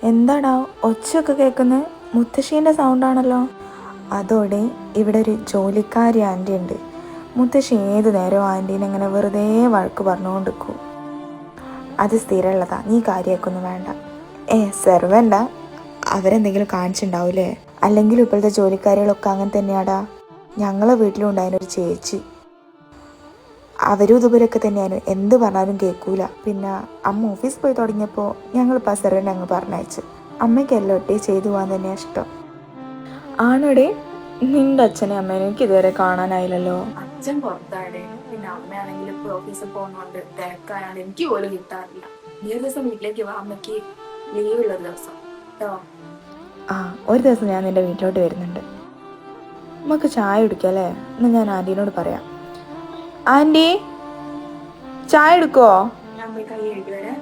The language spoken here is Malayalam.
എന്താടാ ഒച്ചയൊക്കെ കേൾക്കുന്നത്? മുത്തശ്ശീൻ്റെ സൗണ്ടാണല്ലോ. അതോടെ ഇവിടെ ഒരു ജോലിക്കാരി ആൻറ്റി ഉണ്ട്. മുത്തശ്ശി ഏത് നേരവും ആൻറ്റീനെ ഇങ്ങനെ വെറുതെ വഴക്ക് പറഞ്ഞുകൊണ്ടിരിക്കും. അത് സ്ഥിരമുള്ളതാ, നീ കാര്യമാക്കൊന്നും വേണ്ട. സെർവൻ്റാ? അവരെന്തെങ്കിലും കാണിച്ചിട്ടുണ്ടാവൂലേ? അല്ലെങ്കിൽ ഇപ്പോഴത്തെ ജോലിക്കാരികളൊക്കെ അങ്ങനെ തന്നെയാടാ. ഞങ്ങളെ വീട്ടിലും ഉണ്ടായിരുന്നൊരു ചേച്ചി, അവരും ഇതുപോലെയൊക്കെ തന്നെയാണ്. എന്ത് പറഞ്ഞാലും കേൾക്കൂല. പിന്നെ അമ്മ ഓഫീസിൽ പോയി തുടങ്ങിയപ്പോൾ ഞങ്ങളിപ്പോൾ ആ സെർവൻ്റ് അങ്ങ് പറഞ്ഞയച്ചു. അമ്മയ്ക്ക് എല്ലാം ഒട്ടേ ചെയ്തു പോകാൻ തന്നെയാണ് ഇഷ്ടം. ആണോടെ? നിന്റെ അച്ഛനെ അമ്മേനെ എനിക്ക് ഇതുവരെ കാണാനായില്ലല്ലോ. അച്ഛൻ പുറത്താടെ, പിന്നെ അമ്മയാണെങ്കിൽ ഇപ്പൊ ഓഫീസിൽ പോകുന്നോണ്ട് തിരക്കായാണ്ട് എനിക്ക് പോലും കിട്ടാറില്ല. ഈ ഒരു ദിവസം വീട്ടിലേക്ക് വാ, അമ്മയ്ക്ക് ലീവുള്ളൊരു ദിവസം കേട്ടോ. ഒരു ദിവസം ഞാൻ നിന്റെ വീട്ടിലോട്ട് വരുന്നുണ്ട്. നമുക്ക് ചായ കുടിക്കല്ലേ? എന്ന് ഞാൻ ആൻറ്റീനോട് പറയാം. ആൻറ്റി, ചായ എടുക്കുവോ? ഞാൻ പോയി കൈ കഴുകി വരാം.